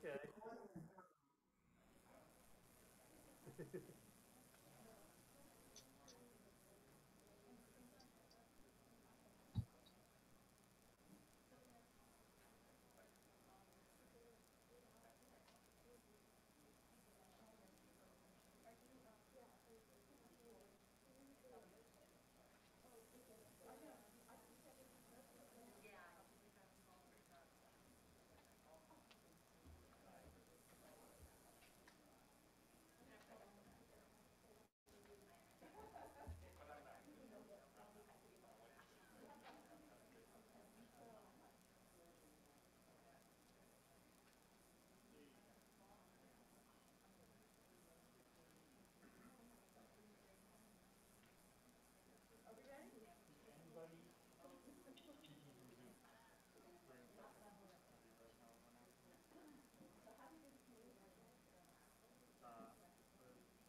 Okay.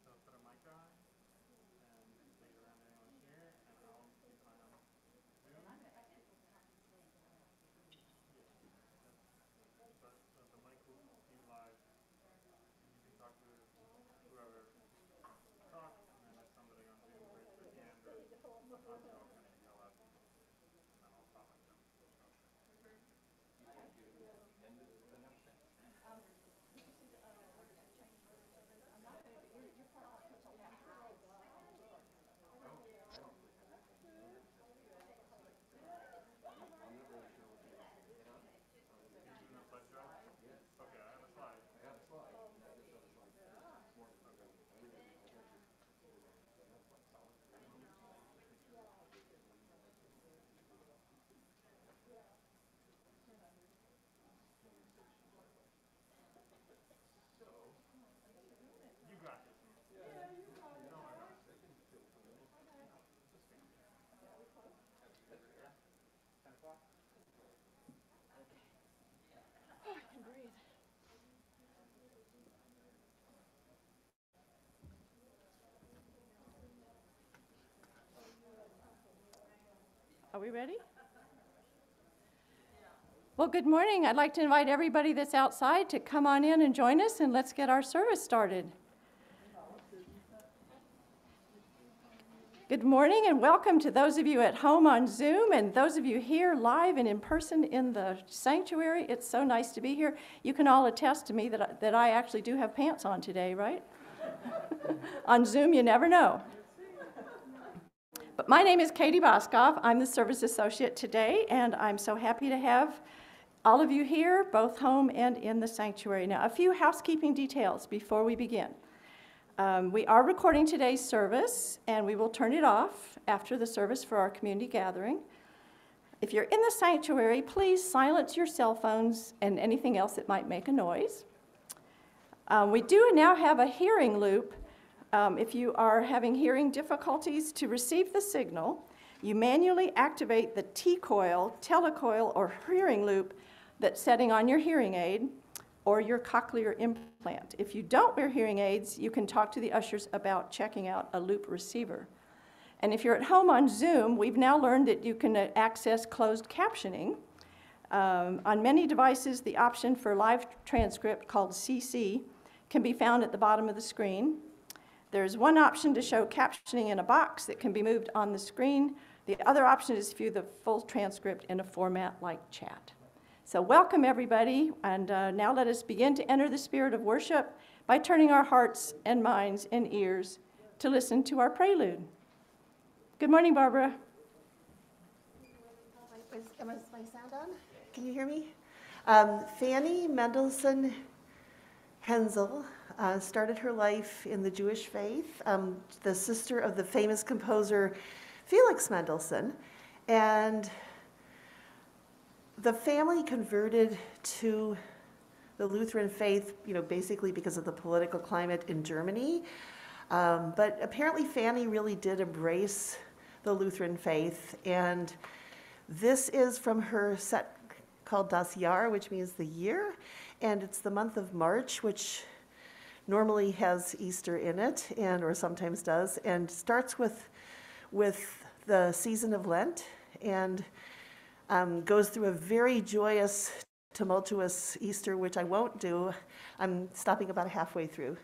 So put a mic on and take it around anyone here, and I'll keep an eye on Zoom. But the mic will be live. You can talk to whoever talks, and then if somebody on Zoom raises their hand or sometimes they're all kind of yell at them, and then I'll talk like them. Okay, I have a slide. You got this. Yeah, you got it. No, I got it. 10 o'clock? Oh, I can breathe. Are we ready? Well, good morning. I'd like to invite everybody that's outside to come on in and join us, and let's get our service started. Good morning and welcome to those of you at home on Zoom and those of you here live and in person in the sanctuary. It's so nice to be here. You can all attest to me that I actually do have pants on today, right? On Zoom, you never know. But my name is Katie Boskoff. I'm the service associate today, and I'm so happy to have all of you here, both home and in the sanctuary. Now, a few housekeeping details before we begin. We are recording today's service, and we will turn it off after the service for our community gathering. If you're in the sanctuary, please silence your cell phones and anything else that might make a noise. We do now have a hearing loop. If you are having hearing difficulties, to receive the signal, you manually activate the T-coil, telecoil, or hearing loop that's setting on your hearing aid or your cochlear implant. If you don't wear hearing aids, you can talk to the ushers about checking out a loop receiver. And if you're at home on Zoom, we've now learned that you can access closed captioning. On many devices, the option for live transcript, called CC, can be found at the bottom of the screen. There's one option to show captioning in a box that can be moved on the screen. The other option is to view the full transcript in a format like chat. So welcome, everybody, and now let us begin to enter the spirit of worship by turning our hearts and minds and ears to listen to our prelude. Good morning, Barbara. Is my sound on? Can you hear me? Fanny Mendelssohn Hensel started her life in the Jewish faith, the sister of the famous composer Felix Mendelssohn, and the family converted to the Lutheran faith, basically because of the political climate in Germany. But apparently Fanny really did embrace the Lutheran faith, and this is from her set called Das Jahr, which means the year, and it's the month of March, which normally has Easter in it, or sometimes does, and starts with the season of Lent, and goes through a very joyous tumultuous Easter, which I won't do, I'm stopping about halfway through.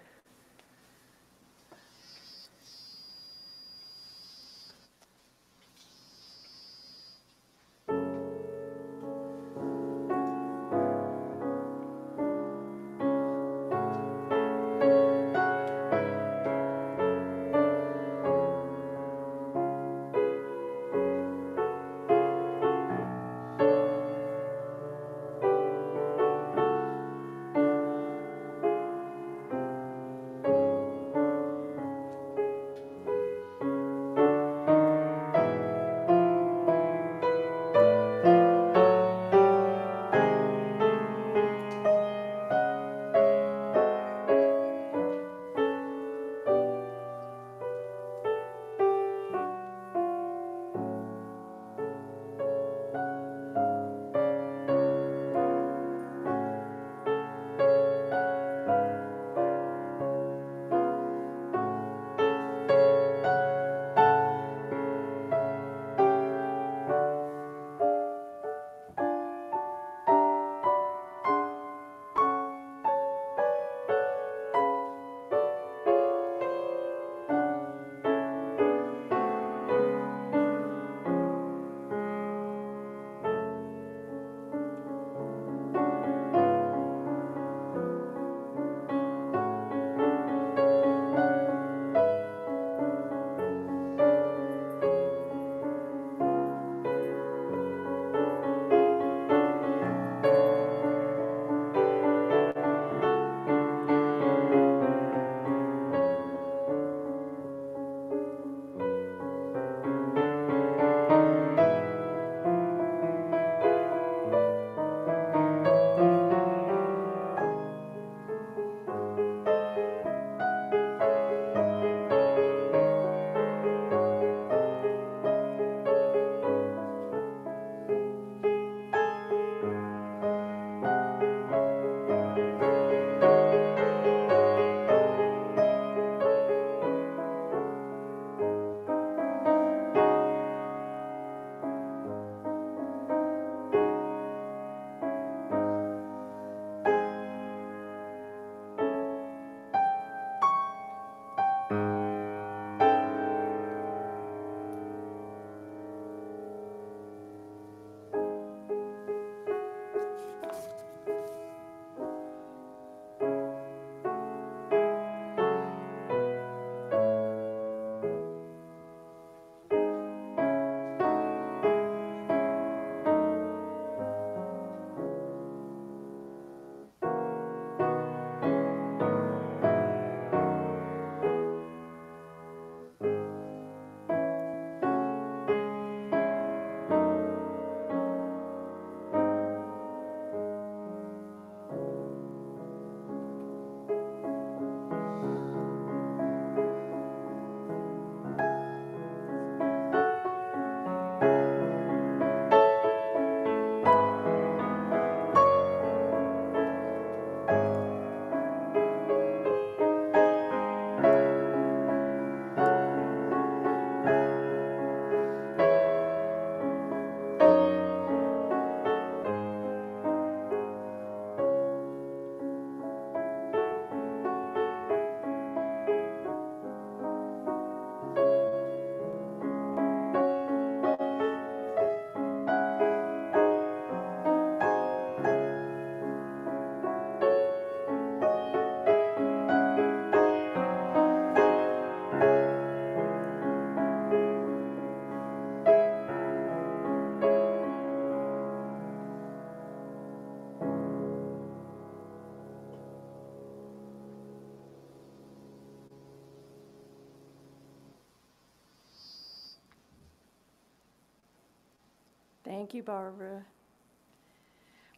Thank you, Barbara.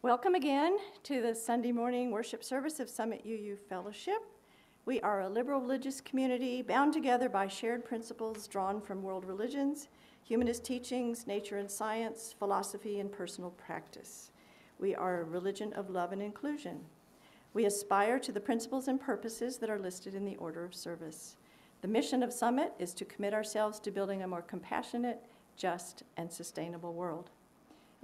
Welcome again to the Sunday morning worship service of Summit UU Fellowship. We are a liberal religious community bound together by shared principles drawn from world religions, humanist teachings, nature and science, philosophy, and personal practice. We are a religion of love and inclusion. We aspire to the principles and purposes that are listed in the order of service. The mission of Summit is to commit ourselves to building a more compassionate, just, and sustainable world.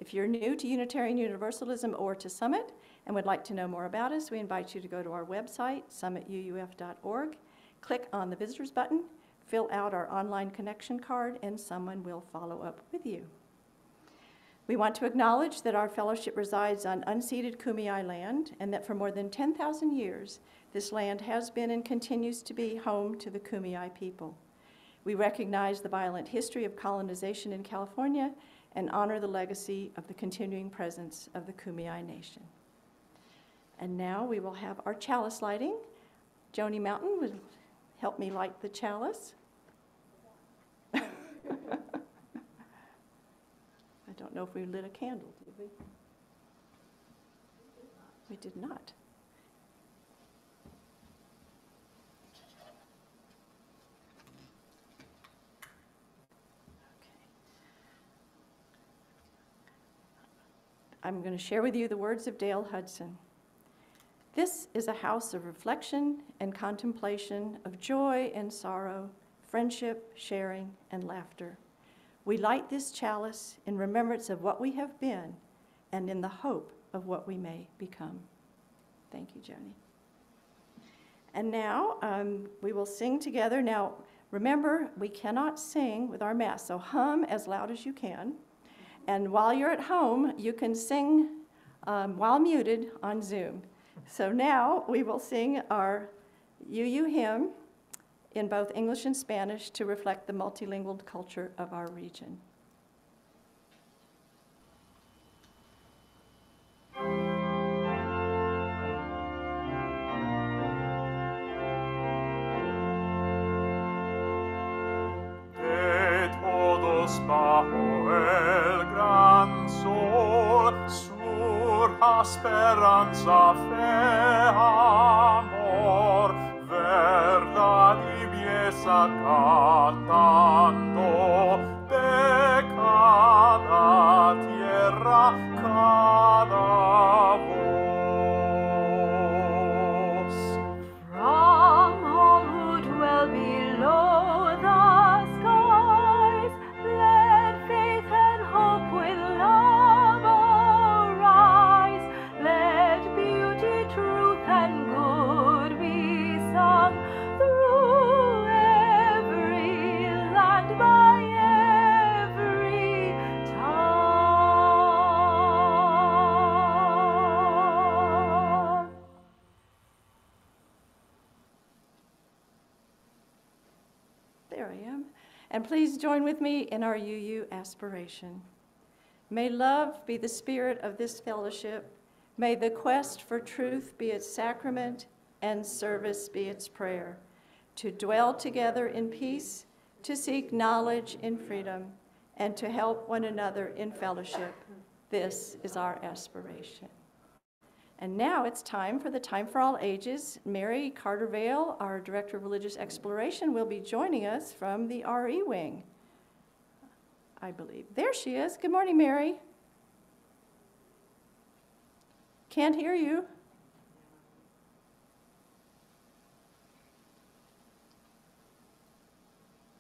If you're new to Unitarian Universalism or to Summit and would like to know more about us, we invite you to go to our website, summituuf.org, click on the visitors button, fill out our online connection card, and someone will follow up with you. We want to acknowledge that our fellowship resides on unceded Kumeyaay land, and that for more than 10,000 years, this land has been and continues to be home to the Kumeyaay people. We recognize the violent history of colonization in California and honor the legacy of the continuing presence of the Kumeyaay Nation. And now we will have our chalice lighting. Joni Mountain will help me light the chalice. I don't know if we lit a candle, did we? We did not. I'm going to share with you the words of Dale Hudson. This is a house of reflection and contemplation, of joy and sorrow, friendship, sharing, and laughter. We light this chalice in remembrance of what we have been and in the hope of what we may become. Thank you, Joni. And now we will sing together. Now, remember, we cannot sing with our mask, so hum as loud as you can. And while you're at home, you can sing while muted on Zoom. So now we will sing our UU hymn in both English and Spanish to reflect the multilingual culture of our region. De todos bajo el gran sol, sur esperanza, fe, amor, verdad y belleza cantando, de cada tierra, cada voz. From all who dwell below the skies, let faith and hope with love arise. Let beauty, truth, and good be sung through every land, by every tongue. There I am. And please join with me in our UU aspiration. May love be the spirit of this fellowship. May the quest for truth be its sacrament and service be its prayer. To dwell together in peace, to seek knowledge in freedom, and to help one another in fellowship. This is our aspiration. And now it's time for the Time for All Ages. Mary Carter-Vale, our Director of Religious Exploration, will be joining us from the RE wing, I believe. There she is. Good morning, Mary. Can't hear you.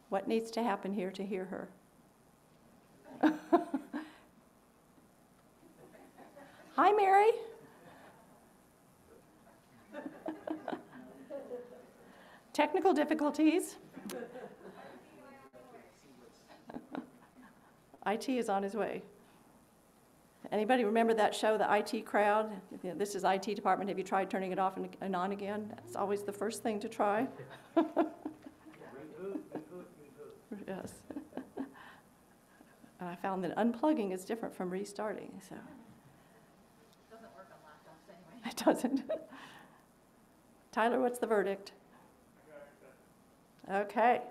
What needs to happen here to hear her? Hi, Mary. Technical difficulties. IT is on his way. Anybody remember that show, The IT Crowd? This is IT department. Have you tried turning it off and on again? That's always the first thing to try. Yes. And I found that unplugging is different from restarting, so. It doesn't work on laptops anyway. It doesn't. Tyler, what's the verdict? Okay.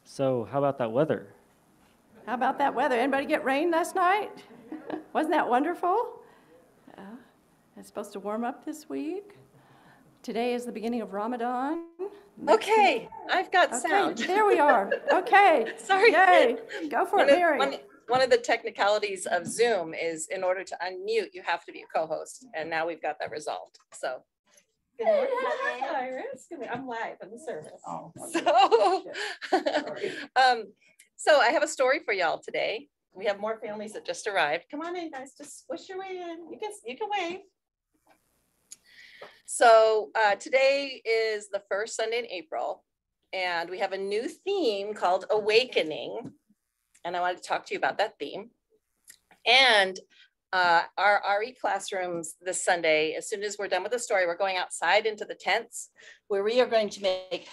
So how about that weather? How about that weather? Anybody get rain last night? Wasn't that wonderful? It's supposed to warm up this week. Today is the beginning of Ramadan. Okay, I've got Okay, sound. there we are. Okay. Sorry. Yay. Go for it, Mary. one of the technicalities of Zoom is in order to unmute, you have to be a co-host. And now we've got that resolved. So. Good morning, Iris. I'm live on the service. Oh, so I have a story for y'all today. We have more families that just arrived. Come on in, guys. Just squish your way in. You can wave. So today is the first Sunday in April, and we have a new theme called Awakening. And I wanted to talk to you about that theme. And our RE classrooms this Sunday, as soon as we're done with the story, we're going outside into the tents where we are going to make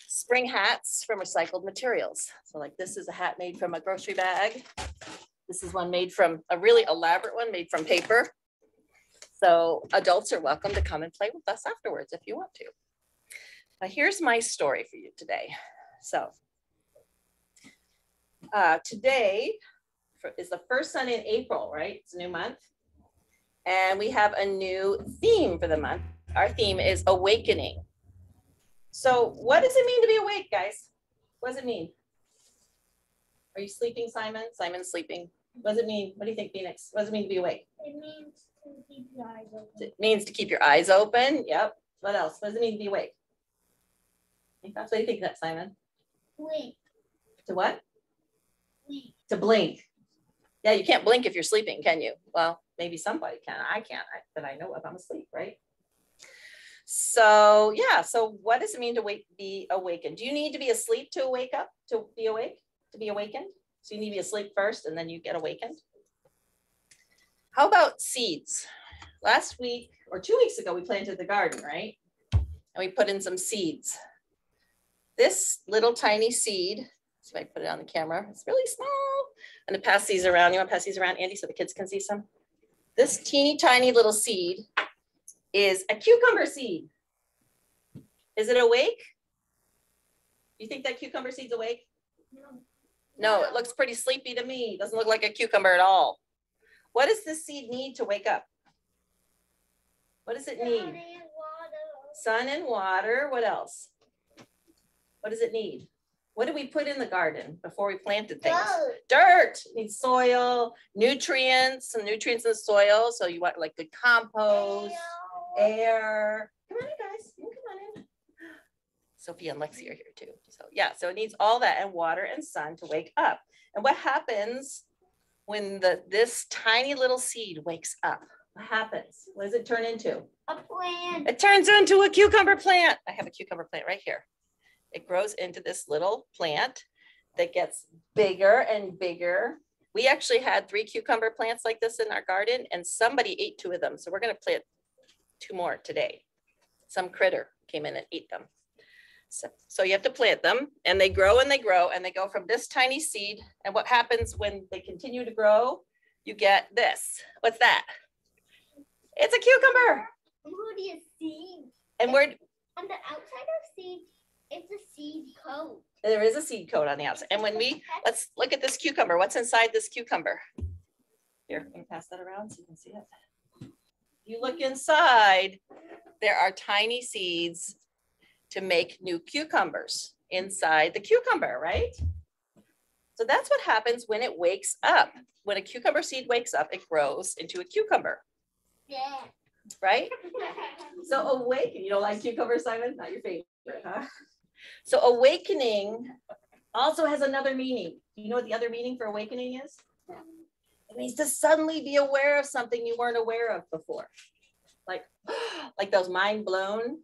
spring hats from recycled materials. So like this is a hat made from a grocery bag. This is one made from a really elaborate one made from paper. So adults are welcome to come and play with us afterwards if you want to. Now here's my story for you today. So today is the first Sunday in April, right? It's a new month. And we have a new theme for the month. Our theme is awakening. So what does it mean to be awake, guys? What does it mean? Are you sleeping, Simon? Simon's sleeping. What does it mean? What do you think, Phoenix? What does it mean to be awake? It means to keep your eyes open. It means to keep your eyes open. Yep. What else? What does it mean to be awake? What do you think of that, Simon? Blink. To what? Blink. To blink. Yeah, you can't blink if you're sleeping, can you? Well, maybe somebody can. I can't, but I know if I'm asleep, right? So yeah, so what does it mean to be awakened? Do you need to be asleep to wake up, to be awake, to be awakened? So you need to be asleep first and then you get awakened? How about seeds? Last week or 2 weeks ago, we planted the garden, right? And we put in some seeds. This little tiny seed, so I put it on the camera, it's really small. I'm gonna pass these around. You wanna pass these around, Andy, so the kids can see some? This teeny tiny little seed is a cucumber seed. Is it awake? You think that cucumber seed's awake? No, it looks pretty sleepy to me. It doesn't look like a cucumber at all. What does this seed need to wake up? What does it need? Sun and water. What else? What does it need? What did we put in the garden before we planted things? Dirt. It needs soil, nutrients, some nutrients in the soil. So you want like good compost, air. Come on in, guys. You can come on in. Sophia and Lexi are here too. So yeah, so it needs all that and water and sun to wake up. And what happens when this tiny little seed wakes up? What happens? What does it turn into? A plant. It turns into a cucumber plant. I have a cucumber plant right here. It grows into this little plant that gets bigger and bigger. We actually had 3 cucumber plants like this in our garden and somebody ate 2 of them. So we're going to plant 2 more today. Some critter came in and ate them. So you have to plant them and they grow and they grow and they go from this tiny seed. And what happens when they continue to grow? You get this. What's that? It's a cucumber. Who do you see? And we're On the outside of seed, it's a seed coat. there is a seed coat on the outside. And when let's look at this cucumber. What's inside this cucumber? Here, let me pass that around so you can see it. If you look inside, there are tiny seeds to make new cucumbers inside the cucumber, right? So that's what happens when it wakes up. When a cucumber seed wakes up, it grows into a cucumber, Yeah. right? So awaken, you don't like cucumbers, Simon? Not your favorite, huh? So awakening also has another meaning. Do you know what the other meaning for awakening is? It means to suddenly be aware of something you weren't aware of before. Like those mind blown.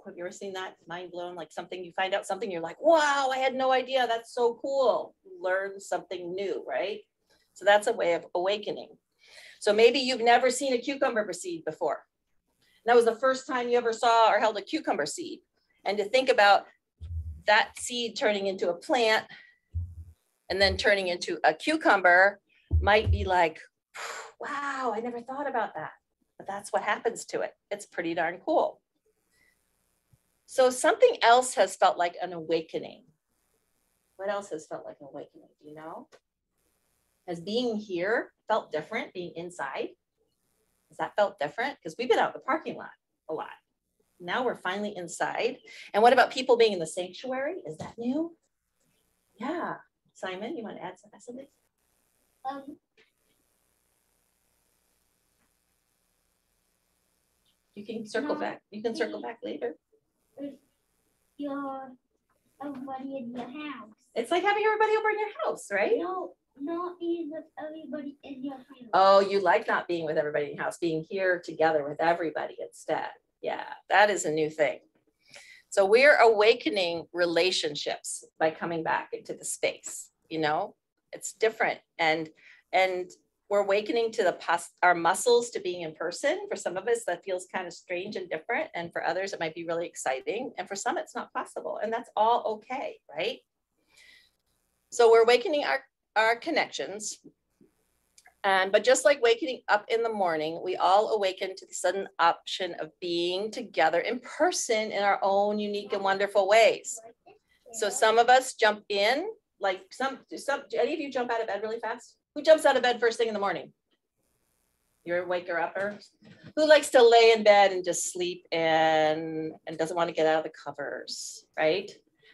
Have you ever seen that? Mind blown, like something, you find out something, you're like, wow, I had no idea. That's so cool. Learn something new, right? So that's a way of awakening. So maybe you've never seen a cucumber seed before. That was the first time you ever saw or held a cucumber seed. And to think about that seed turning into a plant and then turning into a cucumber might be like, wow, I never thought about that. But that's what happens to it. It's pretty darn cool. So something else has felt like an awakening. What else has felt like an awakening? Do you know? Has being here felt different, being inside? Has that felt different? Because we've been out in the parking lot a lot. Now we're finally inside. And what about people being in the sanctuary? Is that new? Yeah. Simon, you want to add something? You can circle No. back. You can circle back later. Your everybody in your house. It's like having everybody over in your house, right? No, not being with everybody in your house. Oh, you like not being with everybody in your house, being here together with everybody instead. Yeah, that is a new thing. So we're awakening relationships by coming back into the space, you know, it's different. And we're awakening to our muscles to being in person. For some of us, that feels kind of strange and different. And for others, it might be really exciting. And for some, it's not possible. And that's all okay, right? So we're awakening our connections. But just like waking up in the morning, we all awaken to the sudden option of being together in person in our own unique and wonderful ways. So some of us jump in, like do any of you jump out of bed really fast? Who jumps out of bed first thing in the morning? You're a waker-upper. Who likes to lay in bed and just sleep and doesn't want to get out of the covers, right?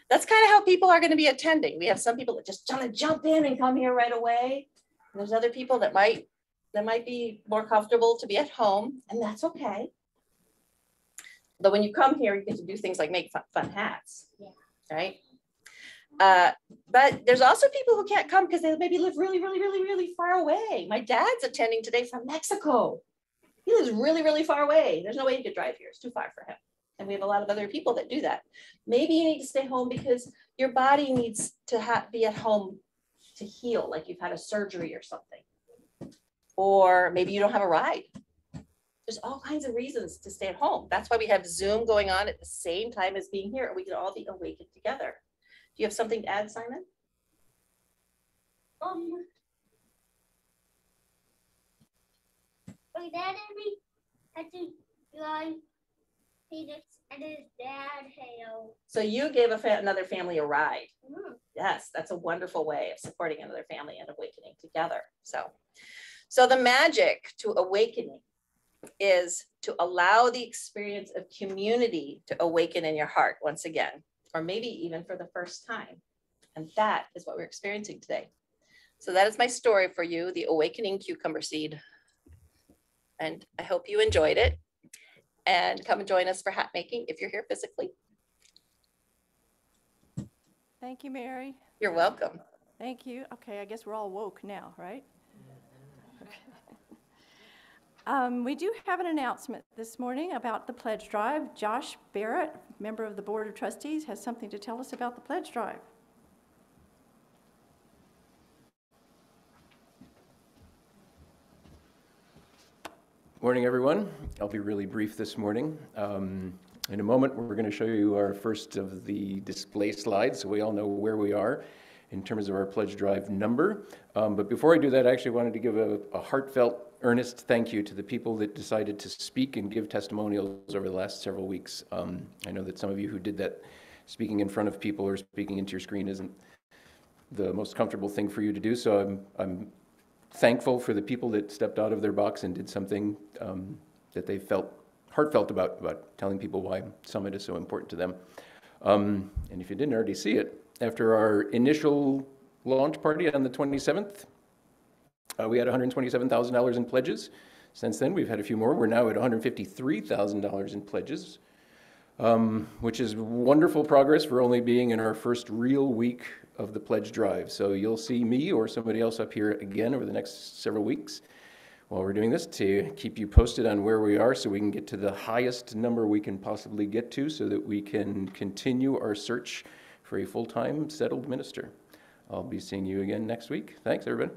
That's kind of how people are going to be attending. We have some people that just want to jump in and come here right away. And there's other people that might be more comfortable to be at home, and that's okay. Though when you come here, you get to do things like make fun hats, right? But there's also people who can't come because they maybe live really, really, really, really far away. My dad's attending today from Mexico. He lives really, really far away. There's no way he could drive here. It's too far for him. And we have a lot of other people that do that. Maybe you need to stay home because your body needs to be at home to heal, like you've had a surgery or something. Or maybe you don't have a ride. There's all kinds of reasons to stay at home. That's why we have Zoom going on at the same time as being here. We can all be awakened together. Do you have something to add, Simon? My dad and me had to drive Phoenix and his dad had. So you gave another family a ride. Yes, that's a wonderful way of supporting another family and awakening together. So the magic to awakening is to allow the experience of community to awaken in your heart once again, or maybe even for the first time. And that is what we're experiencing today. So that is my story for you, the awakening cucumber seed. And I hope you enjoyed it. And come and join us for hat making if you're here physically. Thank you, Mary. You're welcome. Thank you. Okay, I guess we're all woke now, right? We do have an announcement this morning about the pledge drive. Josh Barrett, member of the Board of Trustees, has something to tell us about the pledge drive. Morning, everyone. I'll be really brief this morning. In a moment, we're going to show you our first of the display slides, so we all know where we are in terms of our pledge drive number. But before I do that, I actually wanted to give a heartfelt, earnest thank you to the people that decided to speak and give testimonials over the last several weeks. I know that some of you who did that, speaking in front of people or speaking into your screen isn't the most comfortable thing for you to do, so I'm thankful for the people that stepped out of their box and did something that they felt heartfelt about telling people why Summit is so important to them. And if you didn't already see it, after our initial launch party on the 27th, we had $127,000 in pledges. Since then, we've had a few more. We're now at $153,000 in pledges, which is wonderful progress for only being in our first real week of the pledge drive. So you'll see me or somebody else up here again over the next several weeks while we're doing this to keep you posted on where we are so we can get to the highest number we can possibly get to so that we can continue our search for a full-time settled minister. I'll be seeing you again next week. Thanks, everybody.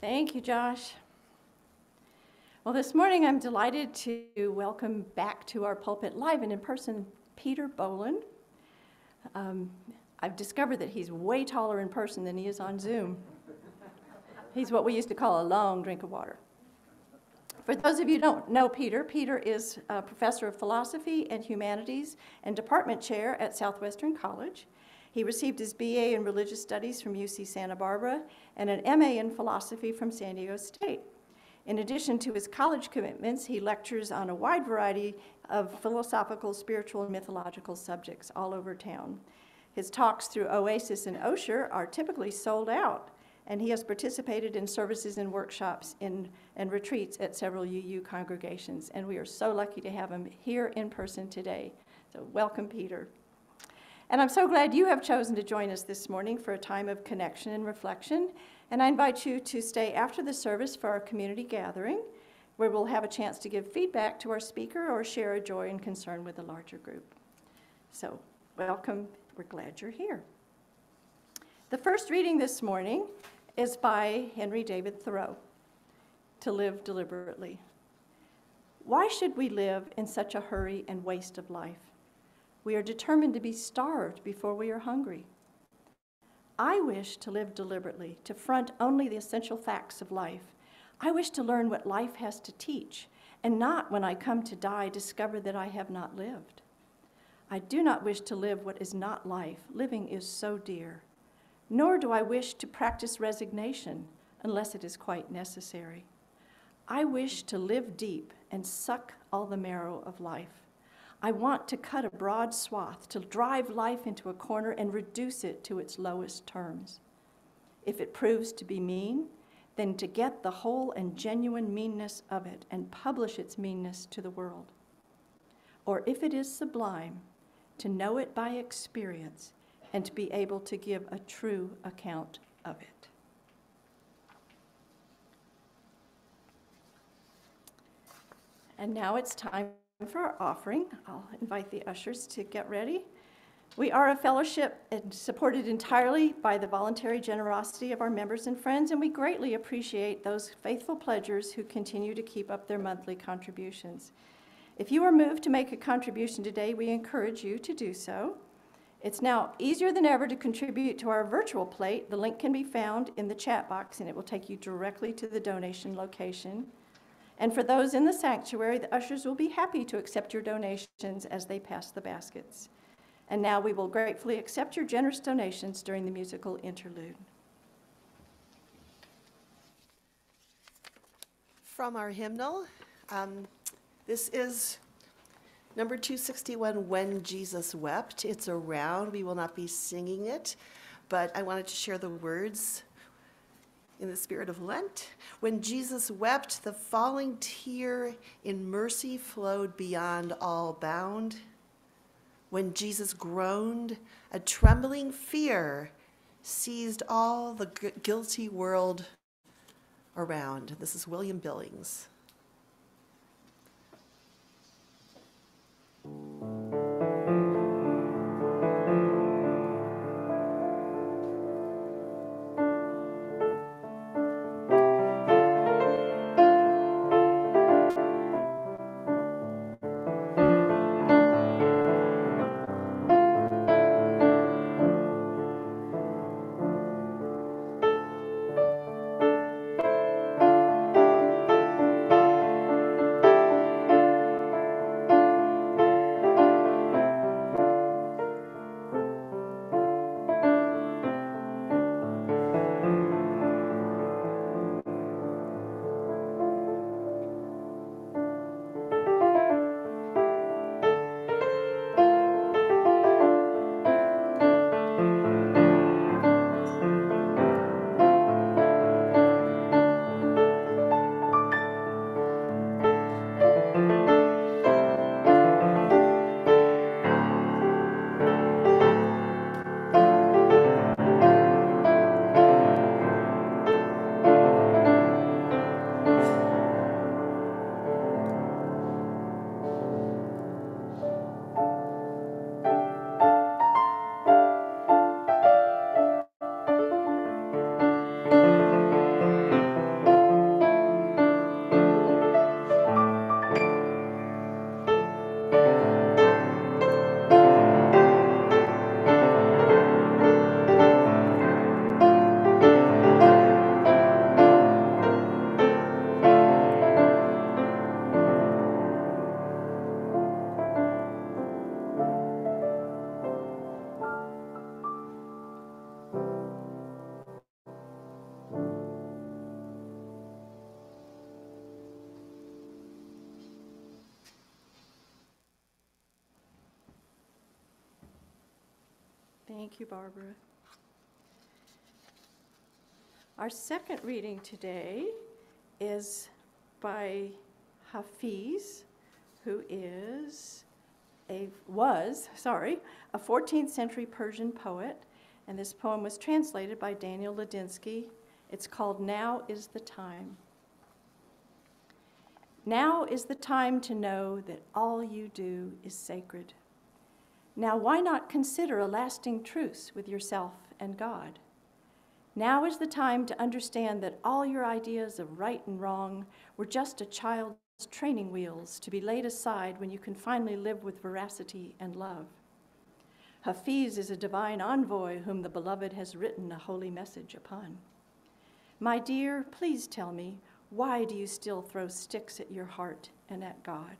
Thank you, Josh. Well, this morning I'm delighted to welcome back to our pulpit live and in person Peter Bolland. I've discovered that he's way taller in person than he is on Zoom. He's what we used to call a long drink of water. For those of you who don't know Peter, Peter is a professor of philosophy and humanities and department chair at Southwestern College. He received his BA in religious studies from UC Santa Barbara and an MA in philosophy from San Diego State. In addition to his college commitments, he lectures on a wide variety of philosophical, spiritual, and mythological subjects all over town. His talks through Oasis and Osher are typically sold out, and he has participated in services and workshops and retreats at several UU congregations, and we are so lucky to have him here in person today. So welcome, Peter. And I'm so glad you have chosen to join us this morning for a time of connection and reflection, and I invite you to stay after the service for our community gathering, where we'll have a chance to give feedback to our speaker or share a joy and concern with a larger group. So welcome, we're glad you're here. The first reading this morning is by Henry David Thoreau, To Live Deliberately. Why should we live in such a hurry and waste of life? We are determined to be starved before we are hungry. I wish to live deliberately, to front only the essential facts of life. I wish to learn what life has to teach, and not when I come to die discover that I have not lived. I do not wish to live what is not life. Living is so dear. Nor do I wish to practice resignation unless it is quite necessary. I wish to live deep and suck all the marrow of life. I want to cut a broad swath, to drive life into a corner and reduce it to its lowest terms. If it proves to be mean, then to get the whole and genuine meanness of it and publish its meanness to the world. Or if it is sublime, to know it by experience and to be able to give a true account of it. And now it's time for our offering. I'll invite the ushers to get ready. We are a fellowship and supported entirely by the voluntary generosity of our members and friends, and we greatly appreciate those faithful pledgers who continue to keep up their monthly contributions. If you are moved to make a contribution today, we encourage you to do so. It's now easier than ever to contribute to our virtual plate. The link can be found in the chat box, and it will take you directly to the donation location. And for those in the sanctuary, the ushers will be happy to accept your donations as they pass the baskets. And now we will gratefully accept your generous donations during the musical interlude. From our hymnal, this is number 261, When Jesus Wept. It's around. We will not be singing it, but I wanted to share the words in the spirit of Lent. When Jesus wept, the falling tear in mercy flowed beyond all bound. When Jesus groaned, a trembling fear seized all the guilty world around. This is William Billings. Thank you, Barbara. Our second reading today is by Hafiz, who was a 14th century Persian poet, and this poem was translated by Daniel Ladinsky. It's called Now is the Time. Now is the time to know that all you do is sacred. Now why not consider a lasting truce with yourself and God? Now is the time to understand that all your ideas of right and wrong were just a child's training wheels to be laid aside when you can finally live with veracity and love. Hafiz is a divine envoy whom the beloved has written a holy message upon. My dear, please tell me, why do you still throw sticks at your heart and at God?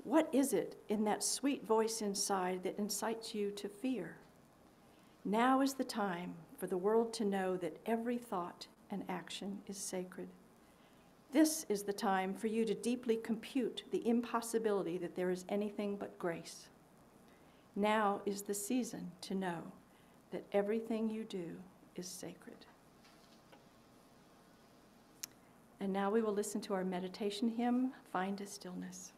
What is it in that sweet voice inside that incites you to fear? Now is the time for the world to know that every thought and action is sacred. This is the time for you to deeply compute the impossibility that there is anything but grace. Now is the season to know that everything you do is sacred. And now we will listen to our meditation hymn, Find a Stillness.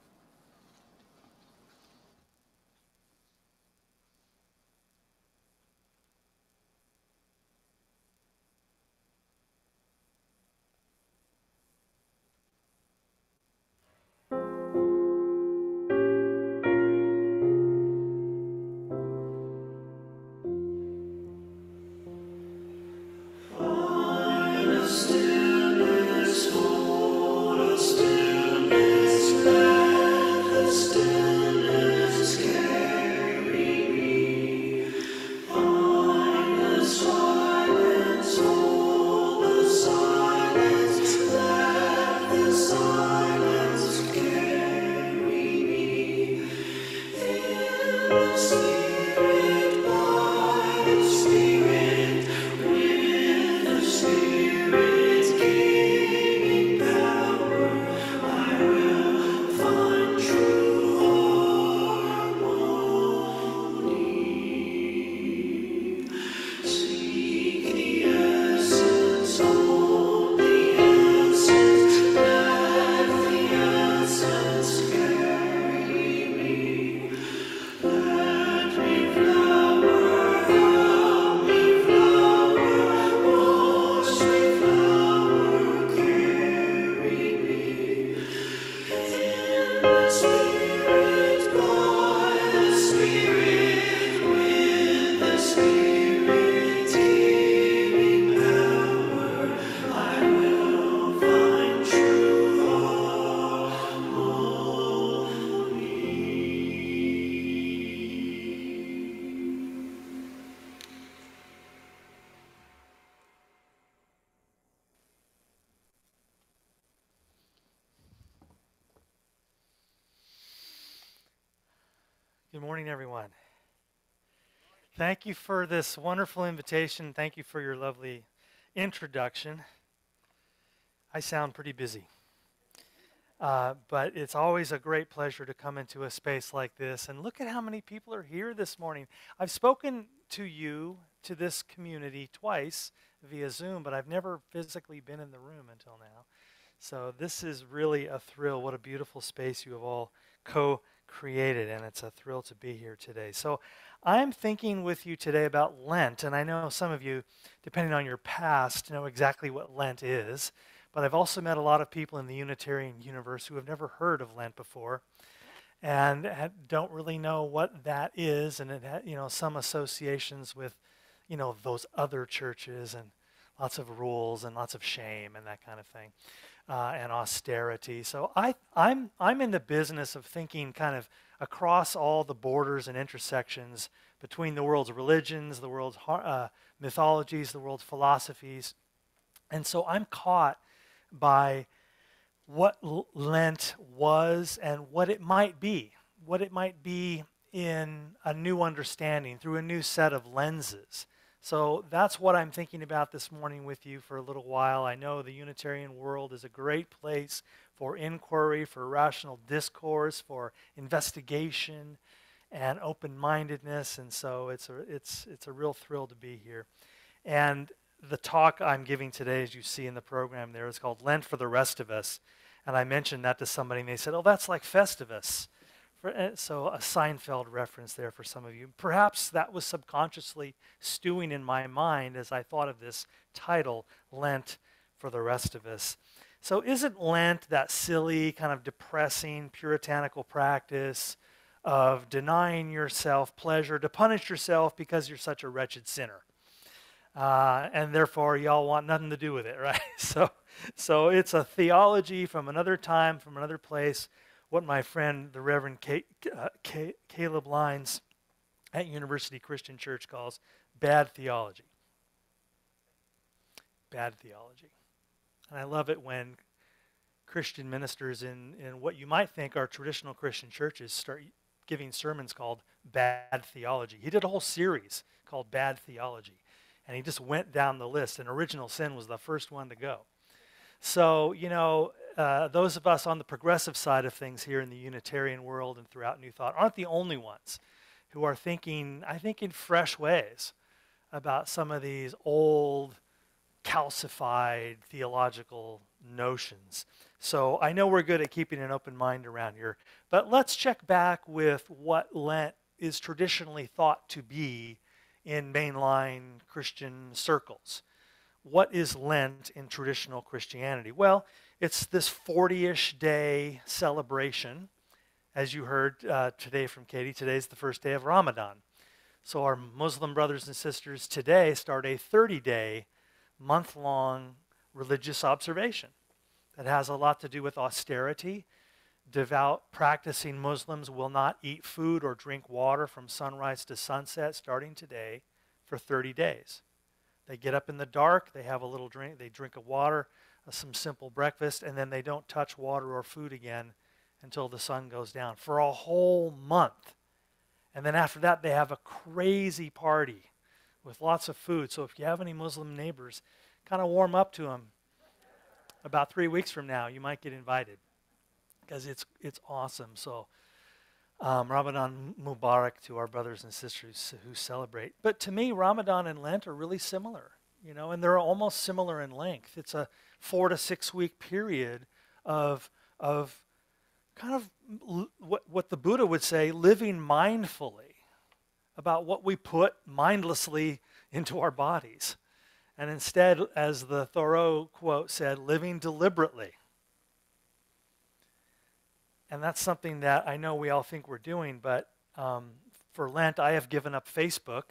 Good morning, everyone. Thank you for this wonderful invitation. Thank you for your lovely introduction. I sound pretty busy, but it's always a great pleasure to come into a space like this. And look at how many people are here this morning. I've spoken to you, to this community, twice via Zoom, but I've never physically been in the room until now. So this is really a thrill. What a beautiful space you have all co-created, and it's a thrill to be here today. So I'm thinking with you today about Lent, and I know some of you, depending on your past, know exactly what Lent is, but I've also met a lot of people in the Unitarian Universe who have never heard of Lent before and don't really know what that is, and it some associations with those other churches and lots of rules and lots of shame and that kind of thing. And austerity. So I'm in the business of thinking kind of across all the borders and intersections between the world's religions, the world's mythologies, the world's philosophies. And so I'm caught by what Lent was and what it might be in a new understanding through a new set of lenses. So that's what I'm thinking about this morning with you for a little while. I know the Unitarian world is a great place for inquiry, for rational discourse, for investigation. and open-mindedness, and so it's a real thrill to be here. And the talk I'm giving today, as you see in the program there, is called Lent for the Rest of Us. And I mentioned that to somebody, and they said, oh, that's like Festivus. So a Seinfeld reference there for some of you. Perhaps that was subconsciously stewing in my mind as I thought of this title, Lent for the Rest of Us. So isn't Lent that silly, kind of depressing, puritanical practice of denying yourself pleasure to punish yourself because you're such a wretched sinner? And therefore, y'all want nothing to do with it, right? So it's a theology from another time, from another place, what my friend, the Reverend Caleb Lines at University Christian Church calls bad theology. Bad theology. And I love it when Christian ministers in what you might think are traditional Christian churches start giving sermons called Bad Theology. He did a whole series called Bad Theology. And he just went down the list, and original sin was the first one to go. So, those of us on the progressive side of things here in the Unitarian world and throughout New Thought aren't the only ones who are thinking, I think, in fresh ways about some of these old, calcified theological notions. So I know we're good at keeping an open mind around here, but let's check back with what Lent is traditionally thought to be in mainline Christian circles. What is Lent in traditional Christianity? Well, it's this 40-ish day celebration. As you heard today from Katie, today's the first day of Ramadan. So our Muslim brothers and sisters today start a 30-day, month-long religious observation that has a lot to do with austerity. Devout practicing Muslims will not eat food or drink water from sunrise to sunset starting today for 30 days. They get up in the dark, they have a little drink, they drink of water, some simple breakfast, and then they don't touch water or food again until the sun goes down for a whole month. And then after that, they have a crazy party with lots of food. So if you have any Muslim neighbors, kind of warm up to them. About 3 weeks from now, you might get invited because it's awesome. So Ramadan Mubarak to our brothers and sisters who celebrate. But to me, Ramadan and Lent are really similar, and they're almost similar in length. It's a 4 to 6 week period of kind of what the Buddha would say, living mindfully about what we put mindlessly into our bodies. And instead, as the Thoreau quote said, living deliberately. And that's something that I know we all think we're doing, but for Lent, I have given up Facebook.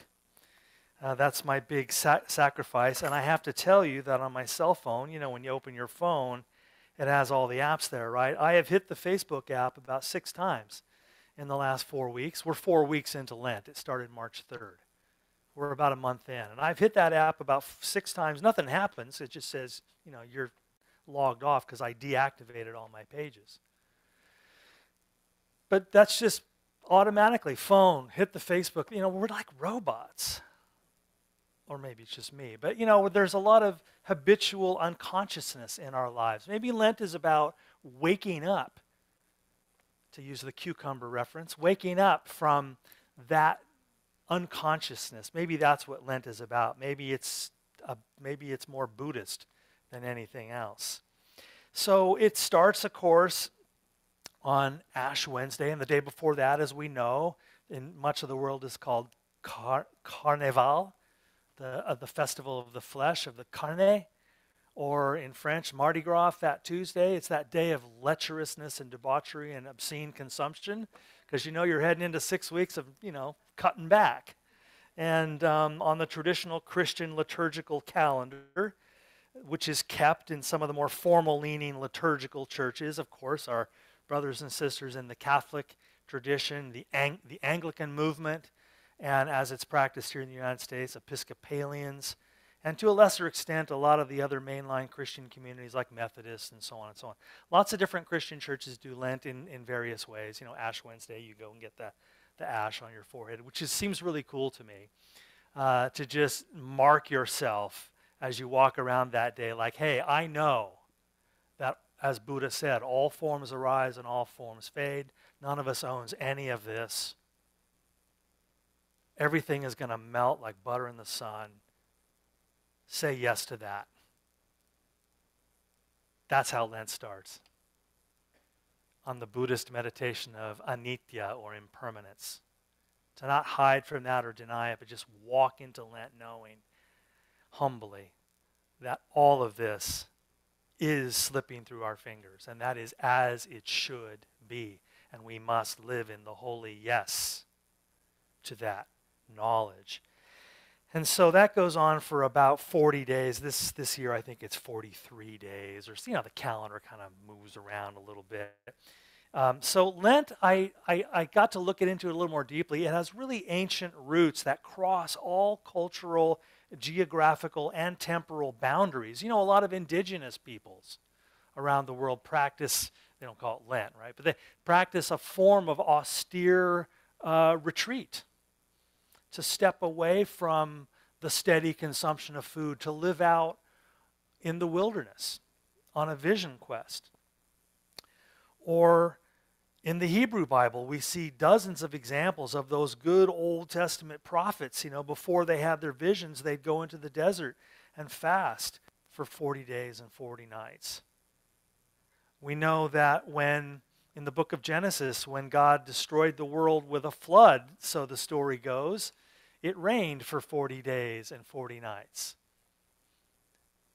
That's my big sacrifice. And I have to tell you that on my cell phone, when you open your phone, it has all the apps there, right? I have hit the Facebook app about 6 times in the last 4 weeks. We're 4 weeks into Lent. It started March 3rd. We're about a month in. And I've hit that app about 6 times. Nothing happens. It just says, you're logged off because I deactivated all my pages. But that's just automatically, phone, hit the Facebook. We're like robots. Or maybe it's just me. But, there's a lot of habitual unconsciousness in our lives. Maybe Lent is about waking up, to use the cucumber reference, waking up from that unconsciousness. Maybe that's what Lent is about. Maybe it's more Buddhist than anything else. So it starts, of course, on Ash Wednesday, and the day before that, as we know, in much of the world is called Carnival, the festival of the flesh, of the carne, or in French, Mardi Gras, Fat Tuesday. It's that day of lecherousness and debauchery and obscene consumption, because you're heading into 6 weeks of, cutting back. And on the traditional Christian liturgical calendar, which is kept in some of the more formal-leaning liturgical churches, of course, our brothers and sisters in the Catholic tradition, the Anglican movement, and as it's practiced here in the United States, Episcopalians, and to a lesser extent, a lot of the other mainline Christian communities like Methodists and so on and so on. Lots of different Christian churches do Lent in various ways. Ash Wednesday, you go and get the ash on your forehead, which seems really cool to me, to just mark yourself as you walk around that day like, hey, I know that, as Buddha said, all forms arise and all forms fade. None of us owns any of this. everything is going to melt like butter in the sun. Say yes to that. That's how Lent starts. On the Buddhist meditation of anitya, or impermanence. To not hide from that or deny it, but just walk into Lent knowing humbly that all of this is slipping through our fingers, and that is as it should be. And we must live in the holy yes to that knowledge. And so that goes on for about 40 days. This year I think it's 43 days, or the calendar kind of moves around a little bit. So Lent, I got to look into it a little more deeply. It has really ancient roots that cross all cultural, geographical, and temporal boundaries. A lot of indigenous peoples around the world practice, they don't call it Lent, right? But they practice a form of austere retreat, to step away from the steady consumption of food, to live out in the wilderness on a vision quest. Or in the Hebrew Bible, we see dozens of examples of those good Old Testament prophets. Before they had their visions, they'd go into the desert and fast for 40 days and 40 nights. We know that in the book of Genesis, when God destroyed the world with a flood, so the story goes, it rained for 40 days and 40 nights.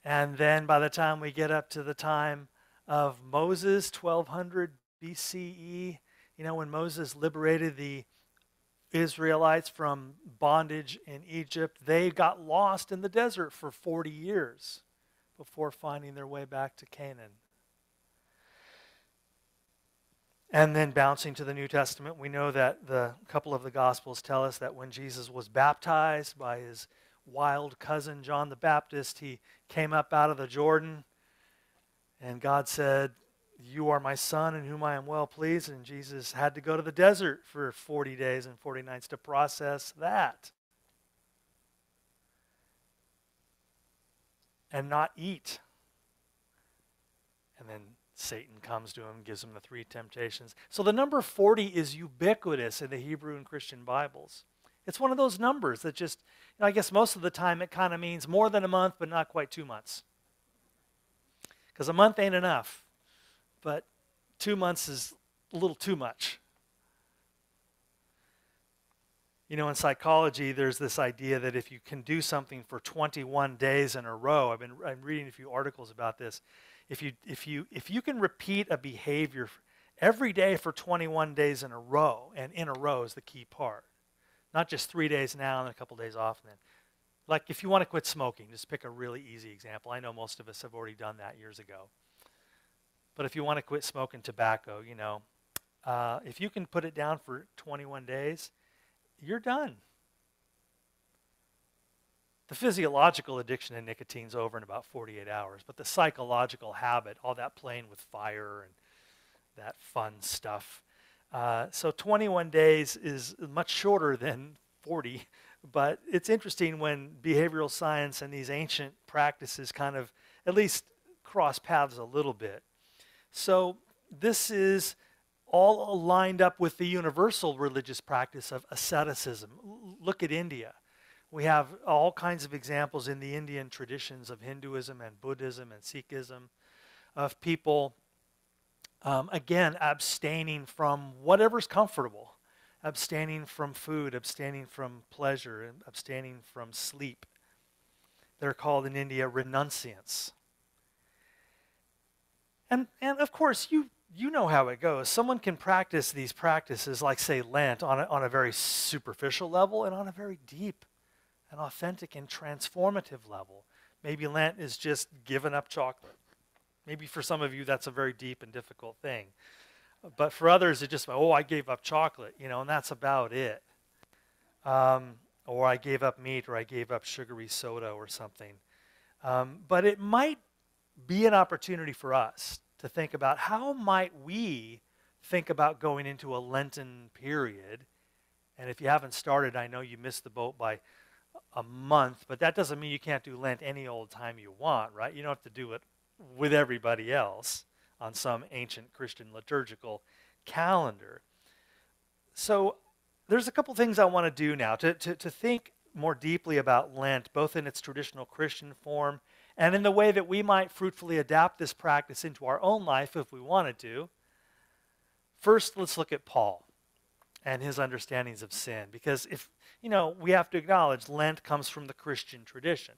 And then by the time we get up to the time of Moses, 1200 BCE, when Moses liberated the Israelites from bondage in Egypt, they got lost in the desert for 40 years before finding their way back to Canaan. And then bouncing to the New Testament, we know that a couple of the Gospels tell us that when Jesus was baptized by his wild cousin John the Baptist, he came up out of the Jordan, and God said, "You are my son in whom I am well pleased." And Jesus had to go to the desert for 40 days and 40 nights to process that. And not eat. And then Satan comes to him, gives him the 3 temptations. So the number 40 is ubiquitous in the Hebrew and Christian Bibles. It's one of those numbers that just, I guess most of the time it kind of means more than a month, but not quite 2 months. Because a month ain't enough, but 2 months is a little too much. In psychology, there's this idea that if you can do something for 21 days in a row, I'm reading a few articles about this. If you can repeat a behavior every day for 21 days in a row, and in a row is the key part, not just 3 days now and a couple days off and then. Like if you want to quit smoking, just pick a really easy example. I know most of us have already done that years ago. But if you want to quit smoking tobacco, if you can put it down for 21 days, you're done. The physiological addiction to nicotine is over in about 48 hours, but the psychological habit, all that playing with fire and that fun stuff. So 21 days is much shorter than 40, but it's interesting when behavioral science and these ancient practices kind of at least cross paths a little bit. So this is all lined up with the universal religious practice of asceticism. Look at India. We have all kinds of examples in the Indian traditions of Hinduism and Buddhism and Sikhism of people, again, abstaining from whatever's comfortable, abstaining from food, abstaining from pleasure, and abstaining from sleep. They're called in India renunciants. And of course, you know how it goes. Someone can practice these practices, like say Lent, on a very superficial level and on a very deep and authentic and transformative level. Maybe Lent is just giving up chocolate. Maybe for some of you that's a very deep and difficult thing. But for others, it's just, I gave up chocolate, and that's about it. Or I gave up meat, or I gave up sugary soda or something. But it might be an opportunity for us to think about how might we think about going into a Lenten period. And if you haven't started, I know you missed the boat by a month, but that doesn't mean you can't do Lent any old time you want, right? You don't have to do it with everybody else on some ancient Christian liturgical calendar. So there's a couple things I want to do now to think more deeply about Lent, both in its traditional Christian form and in the way that we might fruitfully adapt this practice into our own life if we wanted to. First, let's look at Paul and his understandings of sin, because we have to acknowledge Lent comes from the Christian tradition.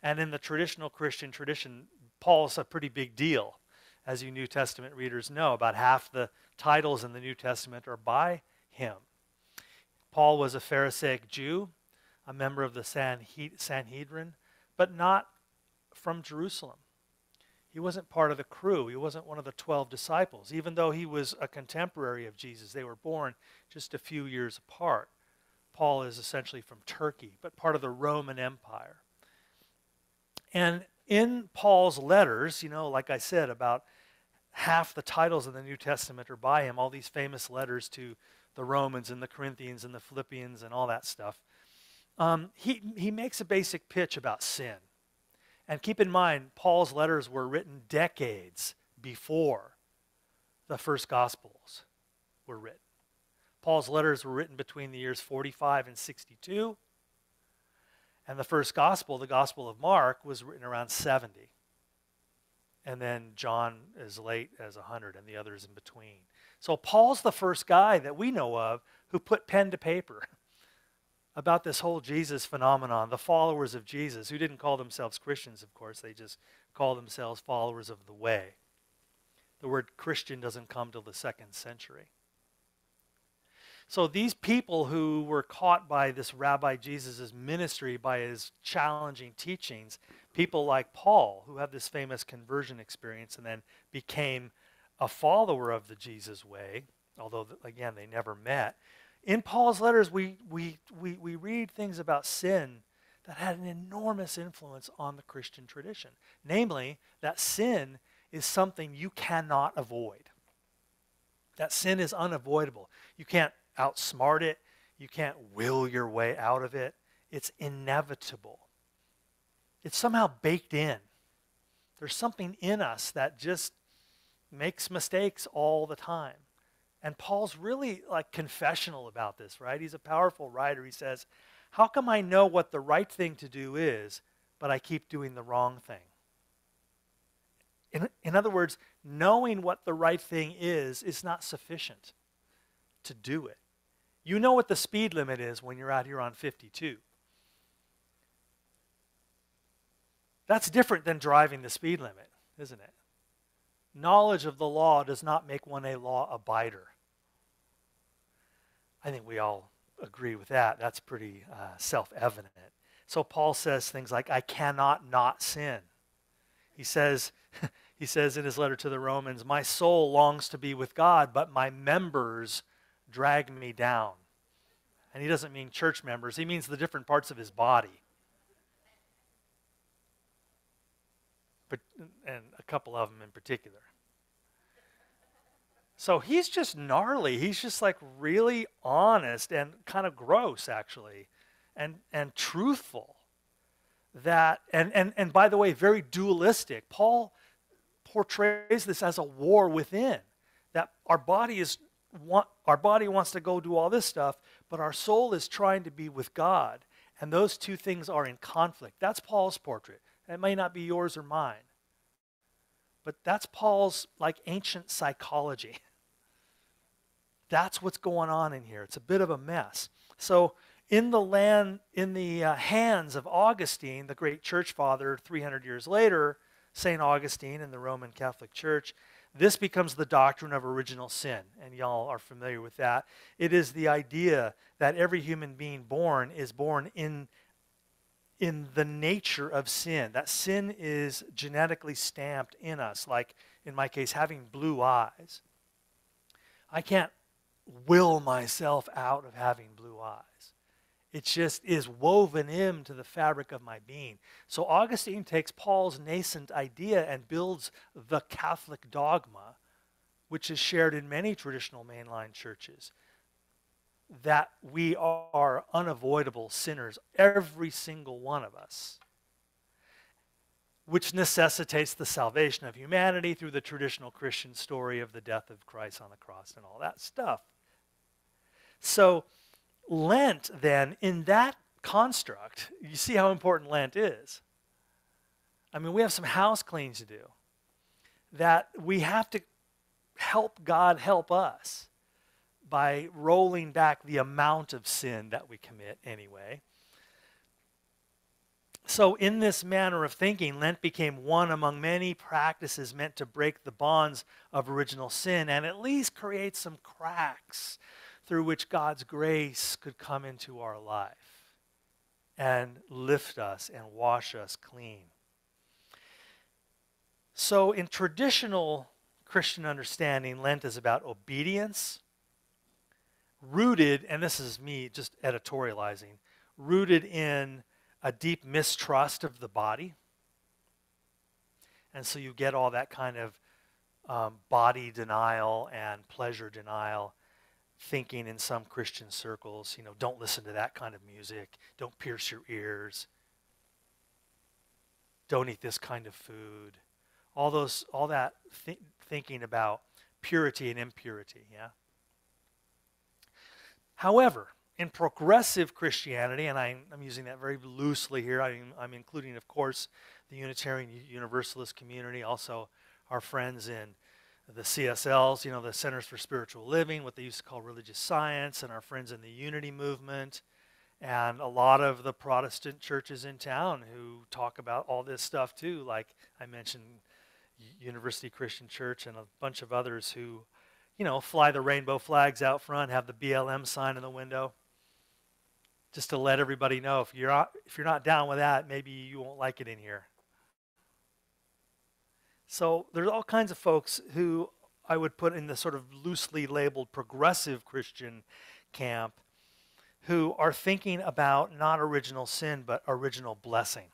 And in the traditional Christian tradition, Paul's a pretty big deal. As you New Testament readers know, about half the titles in the New Testament are by him. Paul was a Pharisaic Jew, a member of the Sanhedrin, but not from Jerusalem. He wasn't part of the crew. He wasn't one of the 12 disciples, even though he was a contemporary of Jesus. They were born just a few years apart. Paul is essentially from Turkey, but part of the Roman Empire. And in Paul's letters, like I said, about half the titles in the New Testament are by him, all these famous letters to the Romans and the Corinthians and the Philippians and all that stuff. He makes a basic pitch about sin. And keep in mind, Paul's letters were written decades before the first Gospels were written. Paul's letters were written between the years 45 and 62. And the first Gospel, the Gospel of Mark, was written around 70. And then John as late as 100 and the others in between. So Paul's the first guy that we know of who put pen to paper about this whole Jesus phenomenon, the followers of Jesus, who didn't call themselves Christians, of course. They just called themselves followers of the way. The word Christian doesn't come till the 2nd century. So these people who were caught by this Rabbi Jesus' ministry, by his challenging teachings, people like Paul, who had this famous conversion experience and then became a follower of the Jesus way, although, again, they never met. In Paul's letters, we read things about sin that had an enormous influence on the Christian tradition. Namely, that sin is something you cannot avoid. That sin is unavoidable. You can't outsmart it. You can't will your way out of it. It's inevitable. It's somehow baked in. There's something in us that just makes mistakes all the time. And Paul's really confessional about this, right? He's a powerful writer. He says, how come I know what the right thing to do is, but I keep doing the wrong thing? In other words, knowing what the right thing is not sufficient to do it. You know what the speed limit is when you're out here on 52. That's different than driving the speed limit, isn't it? Knowledge of the law does not make one a law abider. I think we all agree with that. That's pretty self-evident. So Paul says things like, I cannot not sin. He says in his letter to the Romans, my soul longs to be with God, but my members drag me down. And he doesn't mean church members. He means the different parts of his body. And a couple of them in particular. So he's just gnarly. He's just really honest and kind of gross, actually, and truthful. That and by the way, very dualistic. Paul portrays this as a war within. That our body wants to go do all this stuff, but our soul is trying to be with God, and those two things are in conflict. That's Paul's portrait. It may not be yours or mine. But that's Paul's ancient psychology. That's what's going on in here. It's a bit of a mess. So in the hands of Augustine, the great church father 300 years later, St. Augustine in the Roman Catholic Church, this becomes the doctrine of original sin. And y'all are familiar with that. It is the idea that every human being born is born in the nature of sin. That sin is genetically stamped in us, like in my case, having blue eyes. I can't will myself out of having blue eyes. It just is woven into the fabric of my being. So Augustine takes Paul's nascent idea and builds the Catholic dogma, which is shared in many traditional mainline churches, that we are unavoidable sinners, every single one of us, which necessitates the salvation of humanity through the traditional Christian story of the death of Christ on the cross and all that stuff. So Lent, then, in that construct, you see how important Lent is. I mean, we have some house cleans to do, that we have to help God help us by rolling back the amount of sin that we commit anyway. So in this manner of thinking, Lent became one among many practices meant to break the bonds of original sin and at least create some cracks through which God's grace could come into our life and lift us and wash us clean. So in traditional Christian understanding, Lent is about obedience, rooted, and this is me just editorializing, rooted in a deep mistrust of the body. And so you get all that kind of body denial and pleasure denial thinking in some Christian circles. You know, don't listen to that kind of music. Don't pierce your ears. Don't eat this kind of food. All that thinking about purity and impurity, yeah? However, in progressive Christianity, and I'm using that very loosely here, I'm including, of course, the Unitarian Universalist community, also our friends in the CSLs, you know, the Centers for Spiritual Living, what they used to call religious science, and our friends in the Unity movement, and a lot of the Protestant churches in town who talk about all this stuff too, like I mentioned University Christian Church and a bunch of others who, you know, fly the rainbow flags out front, have the BLM sign in the window, just to let everybody know if you're not down with that, maybe you won't like it in here. So there's all kinds of folks who I would put in the sort of loosely labeled progressive Christian camp who are thinking about not original sin, but original blessing.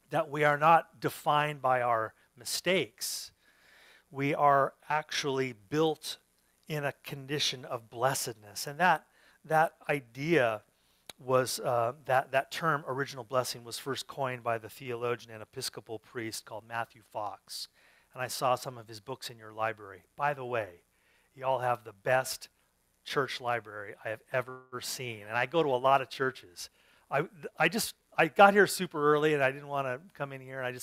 That we are not defined by our mistakes. We are actually built in a condition of blessedness. And that idea was, that term, original blessing, was first coined by the theologian and Episcopal priest called Matthew Fox. And I saw some of his books in your library. By the way, you all have the best church library I have ever seen. And I go to a lot of churches. I got here super early and I didn't want to come in here. And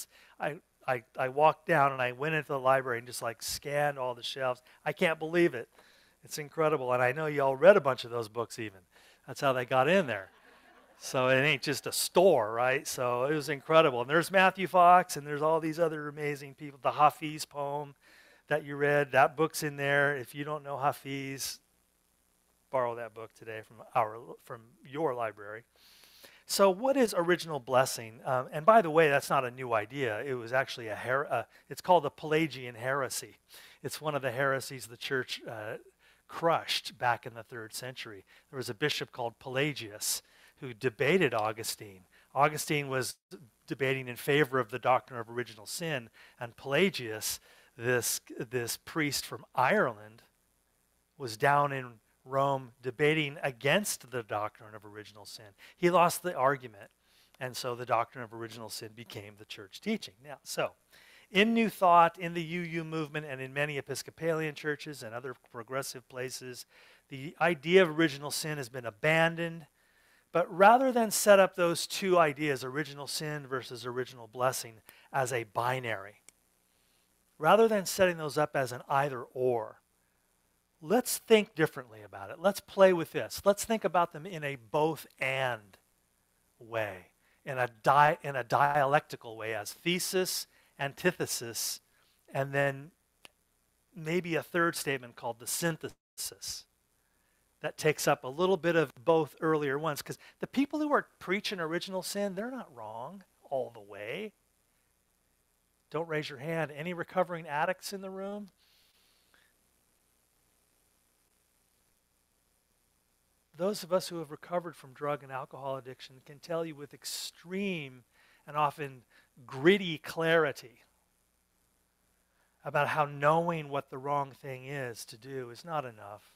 I walked down and I went into the library and just like scanned all the shelves. I can't believe it. It's incredible. And I know you all read a bunch of those books even. That's how they got in there. So it ain't just a store, right? So it was incredible. And there's Matthew Fox and there's all these other amazing people. The Hafiz poem that you read, that book's in there. If you don't know Hafiz, borrow that book today from your library. So what is original blessing? And by the way, that's not a new idea. It was actually it's called the Pelagian heresy. It's one of the heresies the church crushed back in the 3rd century. There was a bishop called Pelagius who debated Augustine. Augustine was debating in favor of the doctrine of original sin, and Pelagius, this priest from Ireland, was down in Rome debating against the doctrine of original sin. He lost the argument, and so the doctrine of original sin became the church teaching. Now, so in New Thought, in the UU movement, and in many Episcopalian churches and other progressive places, the idea of original sin has been abandoned. But rather than set up those two ideas, original sin versus original blessing, as a binary, rather than setting those up as an either or, let's think differently about it. Let's play with this. Let's think about them in a both and way, in a dialectical way, as thesis, antithesis, and then maybe a third statement called the synthesis that takes up a little bit of both earlier ones. Because the people who are preaching original sin, they're not wrong all the way. Don't raise your hand. Any recovering addicts in the room? Those of us who have recovered from drug and alcohol addiction can tell you with extreme and often gritty clarity about how knowing what the wrong thing is to do is not enough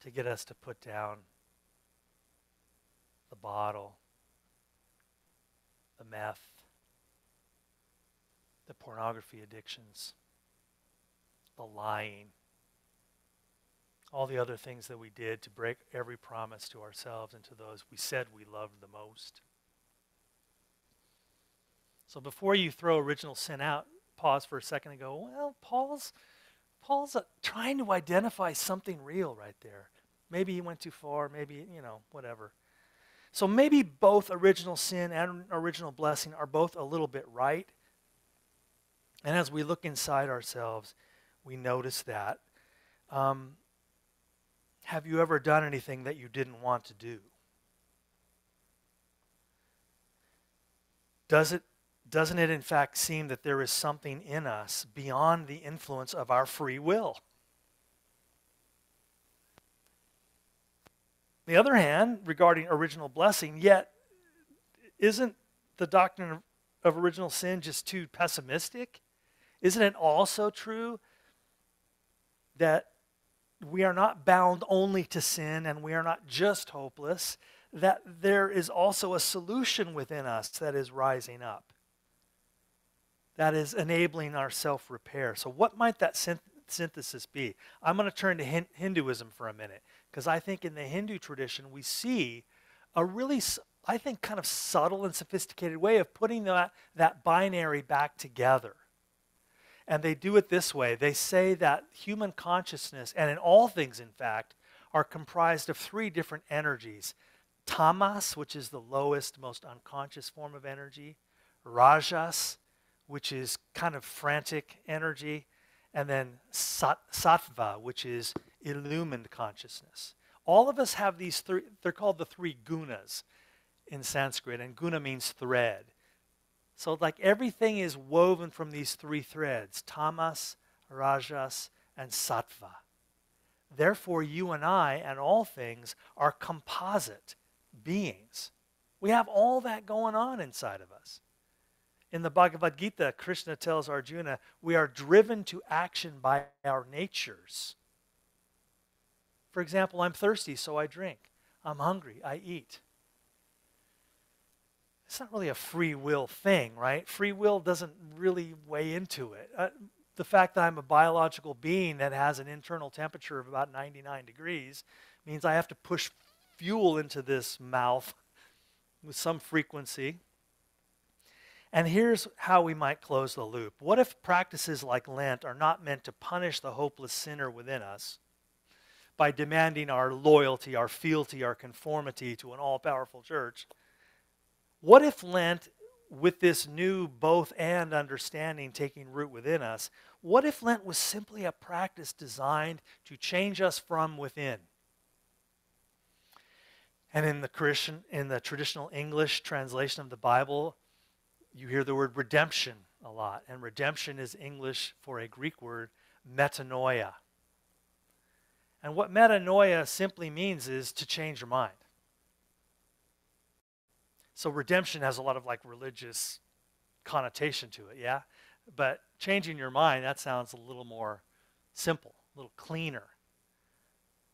to get us to put down the bottle, the meth, the pornography addictions, the lying, all the other things that we did to break every promise to ourselves and to those we said we loved the most. So before you throw original sin out, pause for a second and go, well, Paul's trying to identify something real right there. Maybe he went too far, maybe, whatever. So maybe both original sin and original blessing are both a little bit right. And as we look inside ourselves, we notice that. Have you ever done anything that you didn't want to do? Doesn't it in fact seem that there is something in us beyond the influence of our free will? On the other hand, regarding original blessing, yet isn't the doctrine of original sin just too pessimistic? Isn't it also true that we are not bound only to sin and we are not just hopeless, that there is also a solution within us that is rising up, that is enabling our self-repair? So what might that synthesis be? I'm going to turn to Hinduism for a minute, because I think in the Hindu tradition we see a really, I think, kind of subtle and sophisticated way of putting that binary back together. And they do it this way. They say that human consciousness, and in all things in fact, are comprised of three different energies. Tamas, which is the lowest, most unconscious form of energy. Rajas, which is kind of frantic energy. And then sattva, which is illumined consciousness. All of us have these three, they're called the three gunas in Sanskrit, and guna means thread. So like everything is woven from these three threads, tamas, rajas, and sattva. Therefore, you and I and all things are composite beings. We have all that going on inside of us. In the Bhagavad Gita, Krishna tells Arjuna, we are driven to action by our natures. For example, I'm thirsty, so I drink. I'm hungry, I eat. It's not really a free will thing, right? Free will doesn't really weigh into it. The fact that I'm a biological being that has an internal temperature of about 99 degrees means I have to push fuel into this mouth with some frequency. And here's how we might close the loop. What if practices like Lent are not meant to punish the hopeless sinner within us by demanding our loyalty, our fealty, our conformity to an all-powerful church? What if Lent, with this new both and understanding taking root within us, what if Lent was simply a practice designed to change us from within? And in the traditional English translation of the Bible, you hear the word redemption a lot. And redemption is English for a Greek word, metanoia. And what metanoia simply means is to change your mind. So redemption has a lot of like religious connotation to it, yeah? But changing your mind, that sounds a little more simple, a little cleaner.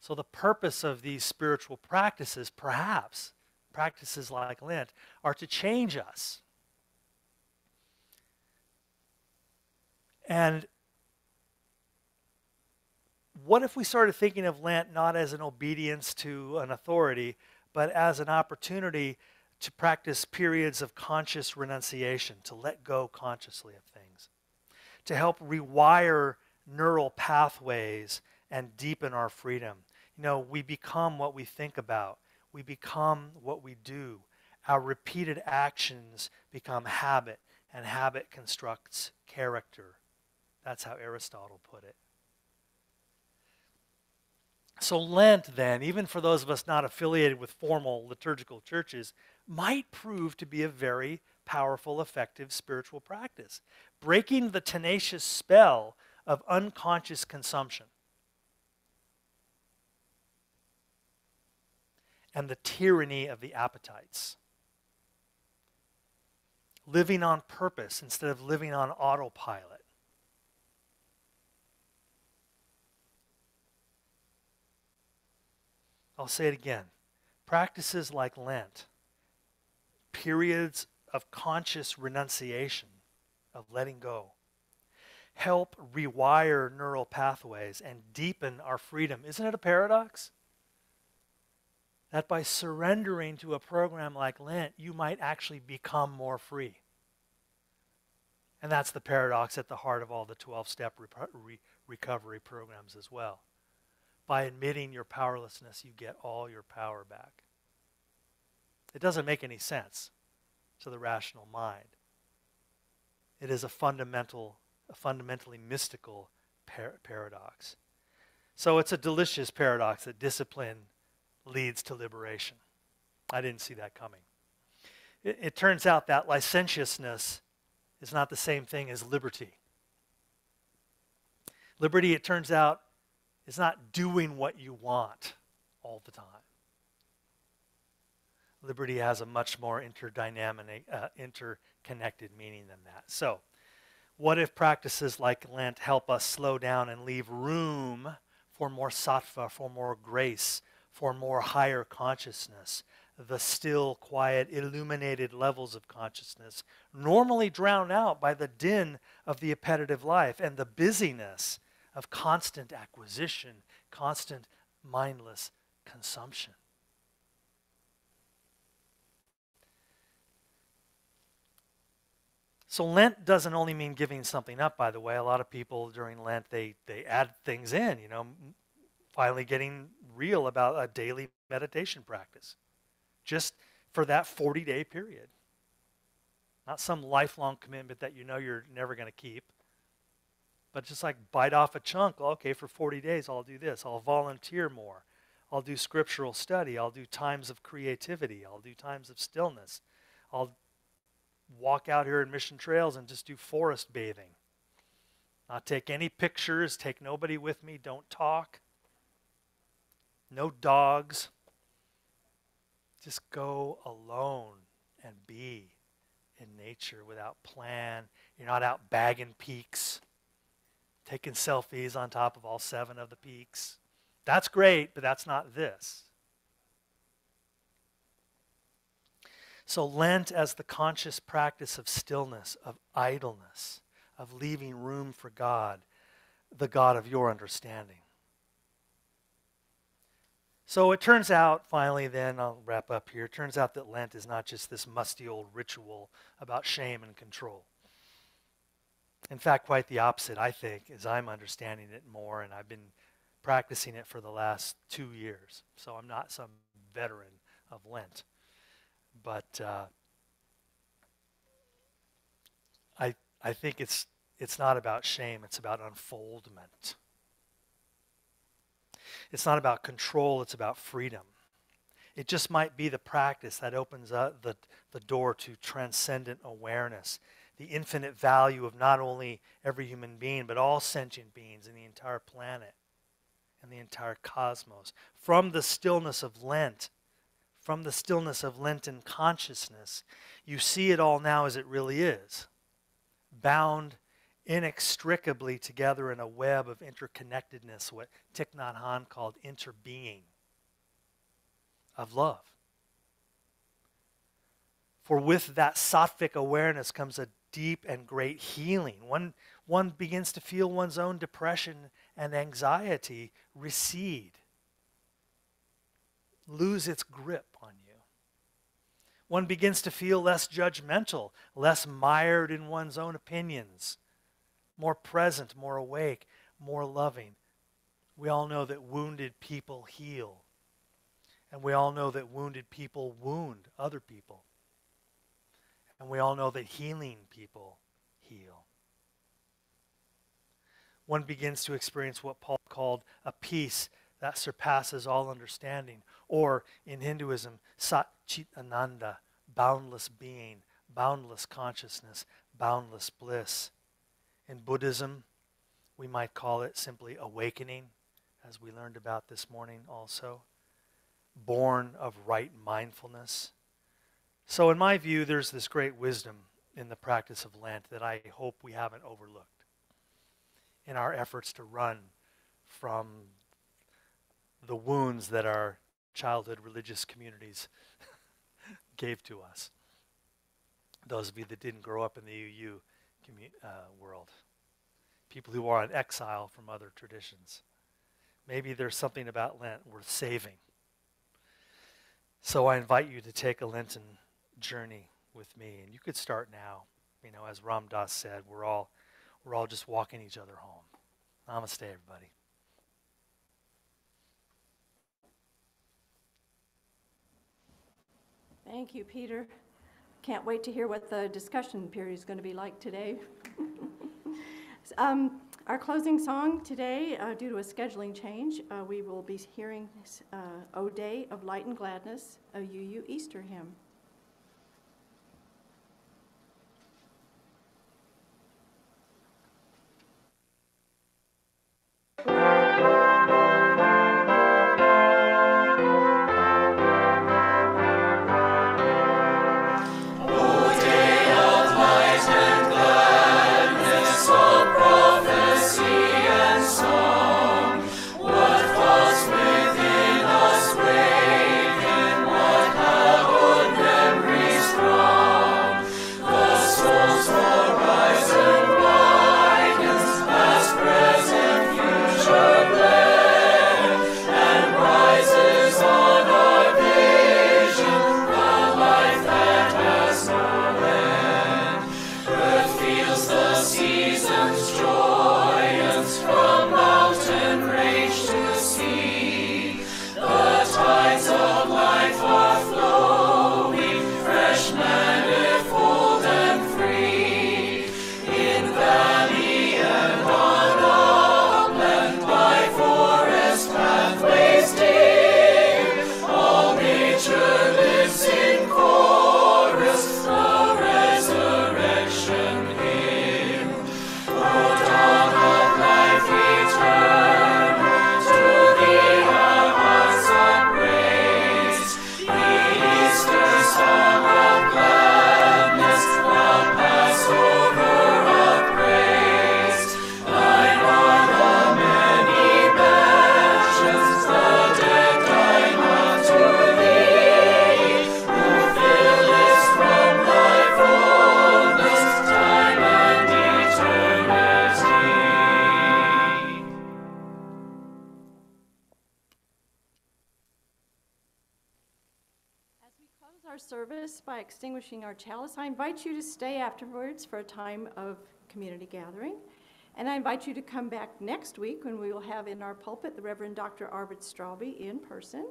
So the purpose of these spiritual practices, perhaps, practices like Lent, are to change us. And what if we started thinking of Lent not as an obedience to an authority, but as an opportunity to practice periods of conscious renunciation, to let go consciously of things, to help rewire neural pathways and deepen our freedom? You know, we become what we think about. We become what we do. Our repeated actions become habit, and habit constructs character. That's how Aristotle put it. So Lent, then, even for those of us not affiliated with formal liturgical churches, might prove to be a very powerful, effective spiritual practice, breaking the tenacious spell of unconscious consumption and the tyranny of the appetites. Living on purpose instead of living on autopilot. I'll say it again. Practices like Lent, periods of conscious renunciation, of letting go, help rewire neural pathways and deepen our freedom. Isn't it a paradox? That by surrendering to a program like Lent, you might actually become more free. And that's the paradox at the heart of all the 12-step recovery programs as well. By admitting your powerlessness, you get all your power back. It doesn't make any sense to the rational mind. It is a fundamentally mystical paradox. So it's a delicious paradox that discipline leads to liberation. I didn't see that coming. It turns out that licentiousness is not the same thing as liberty. Liberty, it turns out, is not doing what you want all the time. Liberty has a much more interconnected meaning than that. So, what if practices like Lent help us slow down and leave room for more sattva, for more grace, for more higher consciousness? The still, quiet, illuminated levels of consciousness normally drowned out by the din of the appetitive life and the busyness of constant acquisition, constant mindless consumption. So Lent doesn't only mean giving something up, by the way. A lot of people during Lent, they add things in, finally getting real about a daily meditation practice. Just for that 40-day period. Not some lifelong commitment that you're never going to keep. But just like bite off a chunk. Okay, for 40 days I'll do this. I'll volunteer more. I'll do scriptural study. I'll do times of creativity. I'll do times of stillness. I'll walk out here in Mission Trails and just do forest bathing. Not take any pictures. Take nobody with me. Don't talk. No dogs. Just go alone and be in nature without plan. You're not out bagging peaks, taking selfies on top of all 7 of the peaks. That's great, but that's not this. So Lent as the conscious practice of stillness, of idleness, of leaving room for God, the God of your understanding. So it turns out, finally then, I'll wrap up here, it turns out that Lent is not just this musty old ritual about shame and control. In fact, quite the opposite, I think, as I'm understanding it more, and I've been practicing it for the last 2 years. So I'm not some veteran of Lent. But I think it's not about shame, it's about unfoldment. It's not about control, it's about freedom. It just might be the practice that opens up the door to transcendent awareness, the infinite value of not only every human being, but all sentient beings in the entire planet and the entire cosmos. From the stillness of Lent, from the stillness of Lenten consciousness, you see it all now as it really is, bound inextricably together in a web of interconnectedness, what Thich Nhat Hanh called interbeing, of love. For with that sattvic awareness comes a deep and great healing. One begins to feel one's own depression and anxiety recede, lose its grip on you. One begins to feel less judgmental, less mired in one's own opinions, more present, more awake, more loving. We all know that wounded people heal. And we all know that wounded people wound other people. And we all know that healing people heal. One begins to experience what Paul called a peace that surpasses all understanding. Or in Hinduism, Sat Chit Ananda, boundless being, boundless consciousness, boundless bliss. In Buddhism, we might call it simply awakening, as we learned about this morning also. Born of right mindfulness. So in my view, there's this great wisdom in the practice of Lent that I hope we haven't overlooked in our efforts to run from the wounds that our childhood religious communities gave to us. Those of you that didn't grow up in the UU world. people who are on exile from other traditions. Maybe there's something about Lent worth saving. So I invite you to take a Lenten journey with me, and you could start now. You know, as Ram Dass said, we're all just walking each other home. Namaste, everybody. Thank you, Peter. Can't wait to hear what the discussion period is going to be like today. Our closing song today, due to a scheduling change, we will be hearing O Day of Light and Gladness, a UU Easter hymn. Service by extinguishing our chalice. I invite you to stay afterwards for a time of community gathering. And I invite you to come back next week when we will have in our pulpit the Reverend Dr. Arvid Straube in person.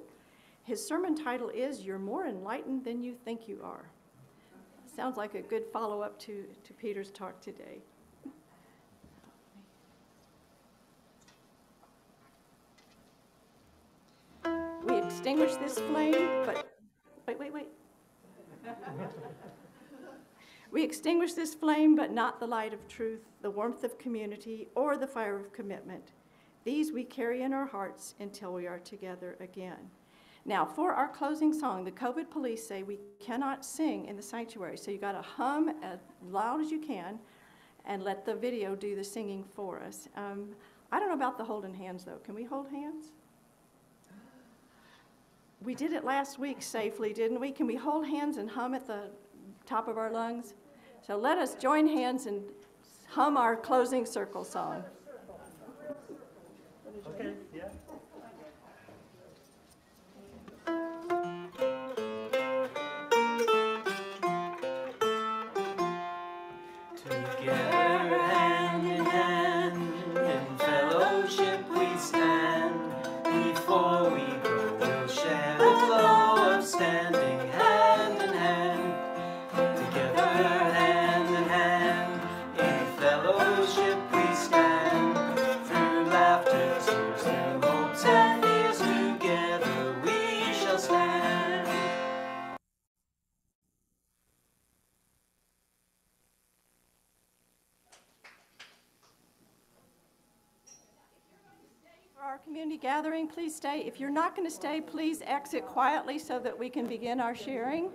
His sermon title is You're More Enlightened Than You Think You Are. Sounds like a good follow-up to Peter's talk today. We extinguish this flame, but wait. We extinguish this flame, but not the light of truth, the warmth of community, or the fire of commitment. These we carry in our hearts until we are together again. Now, for our closing song, the COVID police say we cannot sing in the sanctuary, so you got to hum as loud as you can and let the video do the singing for us. I don't know about the holding hands, though. Can we hold hands? We did it last week safely, didn't we? Can we hold hands and hum at the top of our lungs? So let us join hands and hum our closing circle song. Okay, yeah. Together, hand in hand, in fellowship we stand. Before we go, we'll share the glow of standing hand in hand. Together, hand in hand, in fellowship we stand. Through laughter, tears, through hopes and fears, together we shall stand. For our community gathering, please stay. If you're not going to stay, please exit quietly so that we can begin our sharing.